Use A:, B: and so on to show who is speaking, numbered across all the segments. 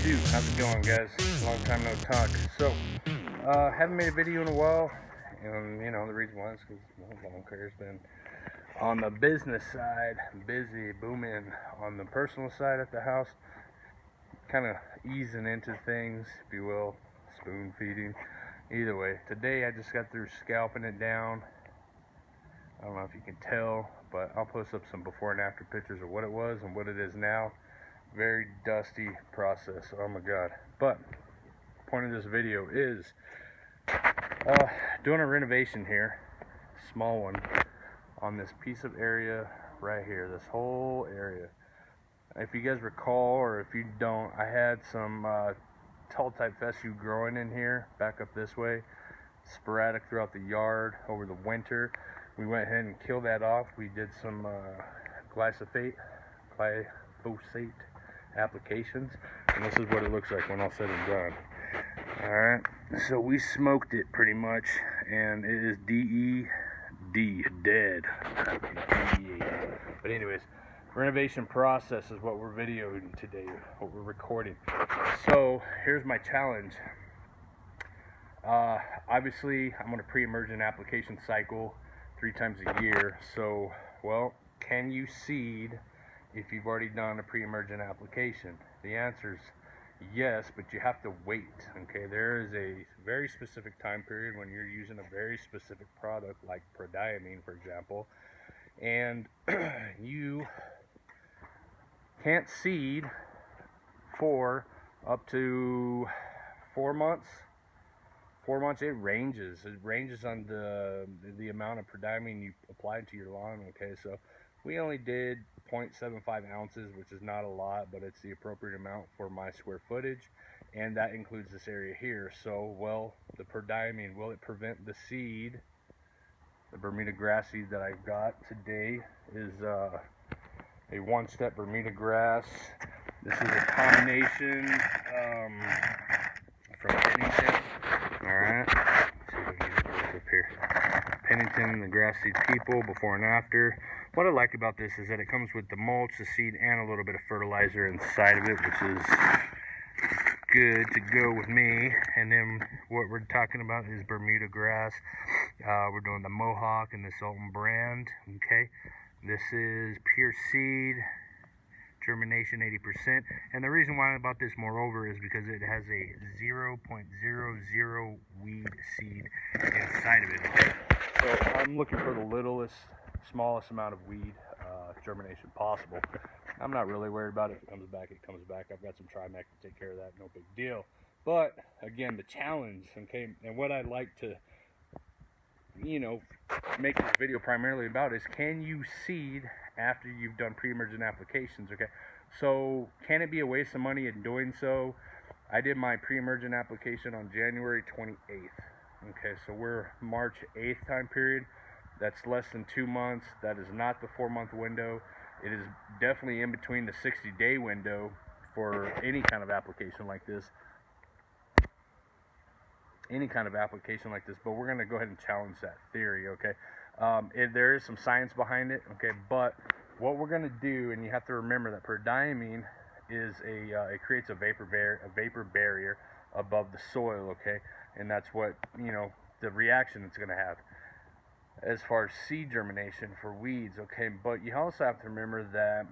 A: do? How's it going, guys? Long time no talk. So, haven't made a video in a while, and the reason why is because lawn care's been on the business side, busy, booming. On the personal side at the house, kind of easing into things, if you will, spoon feeding. Either way, today I just got through scalping it down. I don't know if you can tell, but I'll post up some before and after pictures of what it was and what it is now. Very dusty process, oh my god. But the point of this video is doing a renovation here, small one, on this piece of area right here, this whole area. If you guys recall, or if you don't, I had some tall type fescue growing in here, back up this way, sporadic throughout the yard over the winter. We went ahead and killed that off. We did some glyphosate applications, and this is what it looks like when all said and done. Alright, so we smoked it pretty much, and it is DED, dead. But anyways, renovation process is what we're videoing today, what we're recording. So here's my challenge. Obviously I'm on a pre-emergent application cycle 3 times a year. So, well, can you seed if you've already done a pre-emergent application? The answer is yes, but you have to wait. Okay, there is a very specific time period when you're using a very specific product like Prodiamine, for example, and you can't seed for up to 4 months. 4 months, it ranges on the amount of Prodiamine you apply to your lawn. Okay, so we only did 0.75 ounces, which is not a lot, but it's the appropriate amount for my square footage, and that includes this area here. So, well, the Prodiamine, will it prevent the seed? The Bermuda grass seed that I've got today is a one-step Bermuda grass. This is a combination from Pennington. Alright, see if I can get this up here. Pennington, the grass seed people, before and after. What I like about this is that it comes with the mulch, the seed, and a little bit of fertilizer inside of it, which is good to go with me. And then what we're talking about is Bermuda grass. We're doing the Mohawk and the Sultan brand. Okay, this is pure seed, germination 80%. And the reason why I bought this moreover is because it has a 0.00 weed seed inside of it. Okay, so I'm looking for the littlest, smallest amount of weed germination possible. I'm not really worried about it. If it comes back, it comes back. I've got some Trimec to take care of that, no big deal. But again, the challenge, okay, and what I'd like to make this video primarily about is, can you seed after you've done pre-emergent applications? Okay, so can it be a waste of money in doing so? I did my pre-emergent application on January 28th. Okay, so we're March 8th time period. That's less than 2 months. That is not the 4-month window. It is definitely in between the 60-day window for any kind of application like this. But we're going to go ahead and challenge that theory. Okay, there is some science behind it. Okay, but what we're going to do, and you have to remember that Prodiamine is it creates a vapor barrier above the soil. Okay, and that's what the reaction it's going to have as far as seed germination for weeds. Okay, but you also have to remember that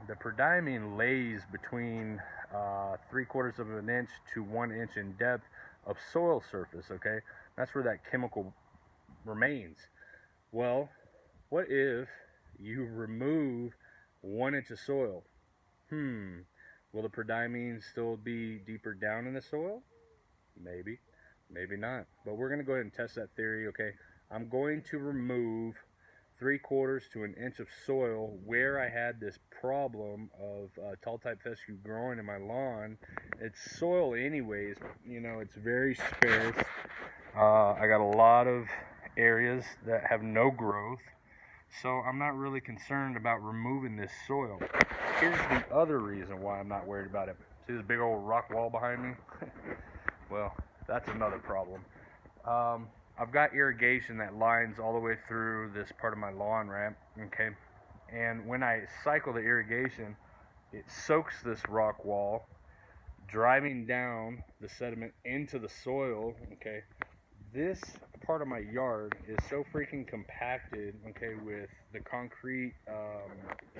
A: the Prodiamine lays between 3/4 of an inch to 1 inch in depth of soil surface. Okay, that's where that chemical remains. Well, what if you remove 1 inch of soil? Will the Prodiamine still be deeper down in the soil? Maybe, maybe not. But we're going to go ahead and test that theory. Okay, I'm going to remove 3/4 to 1 inch of soil where I had this problem of tall type fescue growing in my lawn. It's soil anyways, it's very sparse. I got a lot of areas that have no growth, so I'm not really concerned about removing this soil. Here's the other reason why I'm not worried about it. See this big old rock wall behind me? Well, that's another problem. I've got irrigation that lines all the way through this part of my lawn, right? Okay, and when I cycle the irrigation, it soaks this rock wall, driving down the sediment into the soil. Okay, this part of my yard is so freaking compacted, okay, with the concrete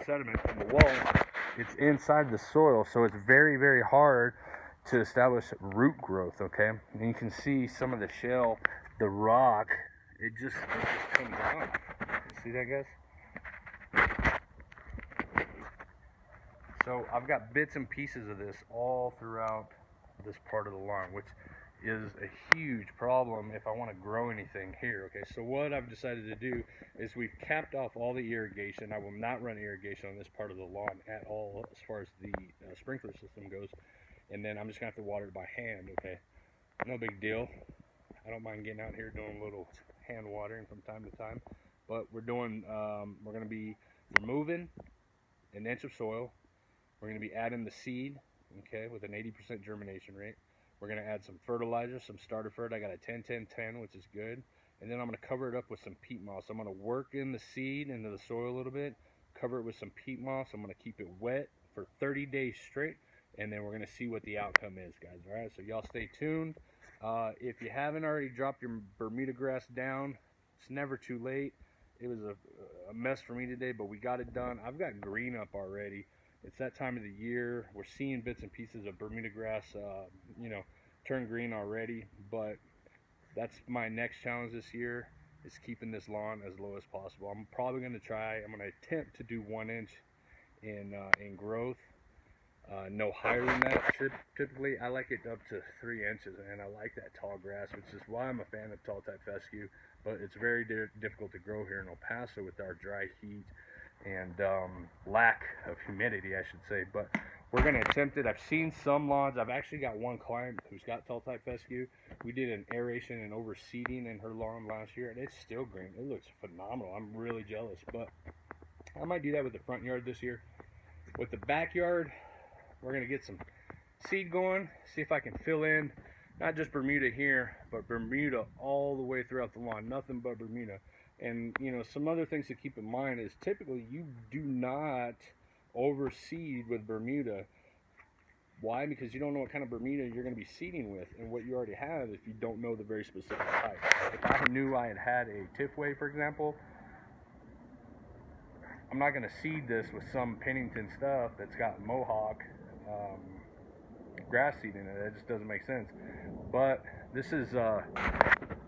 A: sediment from the wall. It's inside the soil, so it's very, very hard to establish root growth, okay? And you can see some of the shell, the rock, it just comes off. See that, guys? So I've got bits and pieces of this all throughout this part of the lawn, which is a huge problem if I want to grow anything here. Okay, so what I've decided to do is we've capped off all the irrigation. I will not run irrigation on this part of the lawn at all as far as the sprinkler system goes, and then I'm just gonna have to water it by hand. Okay, no big deal. I don't mind getting out here doing a little hand watering from time to time, but we're gonna be removing an inch of soil. We're gonna be adding the seed, okay, with an 80% germination rate. We're going to add some fertilizer, some starter fert. I got a 10-10-10, which is good. And then I'm going to cover it up with some peat moss. I'm going to work in the seed into the soil a little bit, cover it with some peat moss. I'm going to keep it wet for 30 days straight, and then we're going to see what the outcome is, guys. All right, so y'all stay tuned. If you haven't already dropped your Bermuda grass down, it's never too late. It was a mess for me today, but we got it done. I've got green up already. It's that time of the year. We're seeing bits and pieces of Bermuda grass, turn green already. But that's my next challenge this year, is keeping this lawn as low as possible. I'm probably going to attempt to do 1 inch in growth. No higher than that. Typically, I like it up to 3 inches, and I like that tall grass, which is why I'm a fan of tall type fescue. But it's very difficult to grow here in El Paso with our dry heat and lack of humidity, I should say. But we're going to attempt it. I've seen some lawns. I've actually got one client who's got tall type fescue. We did an aeration and overseeding in her lawn last year, and it's still green. It looks phenomenal. I'm really jealous, but I might do that with the front yard this year. With the backyard, we're going to get some seed going, see if I can fill in not just Bermuda here, but Bermuda all the way throughout the lawn. Nothing but Bermuda. And, some other things to keep in mind is typically you do not overseed with Bermuda. Why? Because you don't know what kind of Bermuda you're going to be seeding with and what you already have if you don't know the very specific type. If I knew I had a Tifway, for example, I'm not going to seed this with some Pennington stuff that's got Mohawk grass seed in it. It just doesn't make sense. But this is a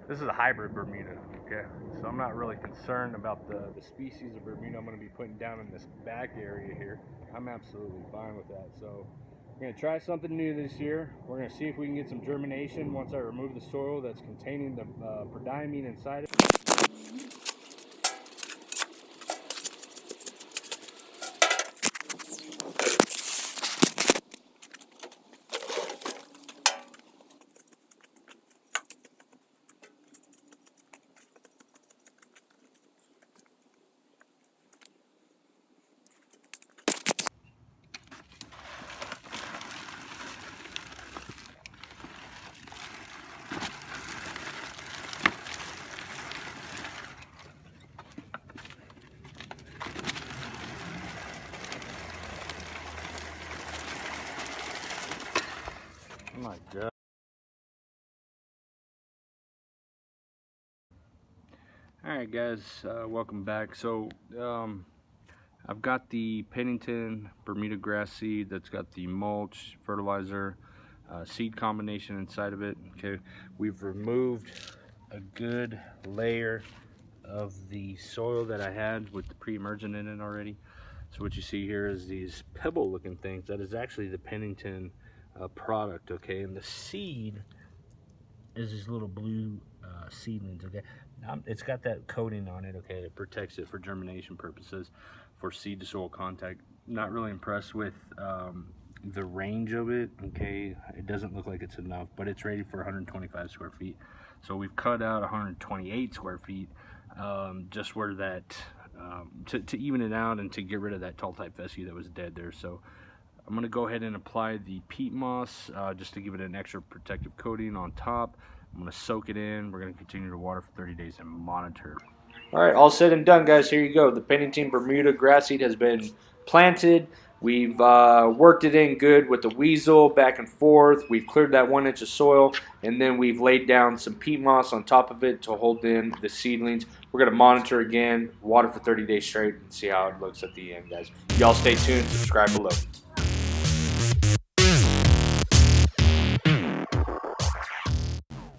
A: hybrid Bermuda, okay? So I'm not really concerned about the species of Bermuda I'm going to be putting down in this back area here. I'm absolutely fine with that. So we're going to try something new this year. We're going to see if we can get some germination once I remove the soil that's containing the Prodiamine inside it. Oh my God. Alright guys, welcome back. So I've got the Pennington Bermuda grass seed that's got the mulch, fertilizer, seed combination inside of it. Okay, we've removed a good layer of the soil that I had with the pre-emergent in it already. So what you see here is these pebble looking things. That is actually the Pennington product, okay? And the seed is these little blue seedlings, okay? It's got that coating on it, okay? It protects it for germination purposes, for seed to soil contact. Not really impressed with the range of it, okay? It doesn't look like it's enough, but it's rated for 125 square feet. So we've cut out 128 square feet just where that, to even it out and to get rid of that tall type fescue that was dead there. So I'm going to go ahead and apply the peat moss just to give it an extra protective coating on top. I'm going to soak it in. We're going to continue to water for 30 days and monitor. All right, all said and done, guys. Here you go. The Pennington Bermuda grass seed has been planted.
B: We've worked it in good with the weasel back and forth. We've cleared that 1 inch of soil, and then we've laid down some peat moss on top of it to hold in the seedlings. We're going to monitor again, water for 30 days straight, and see how it looks at the end, guys. Y'all stay tuned, subscribe below.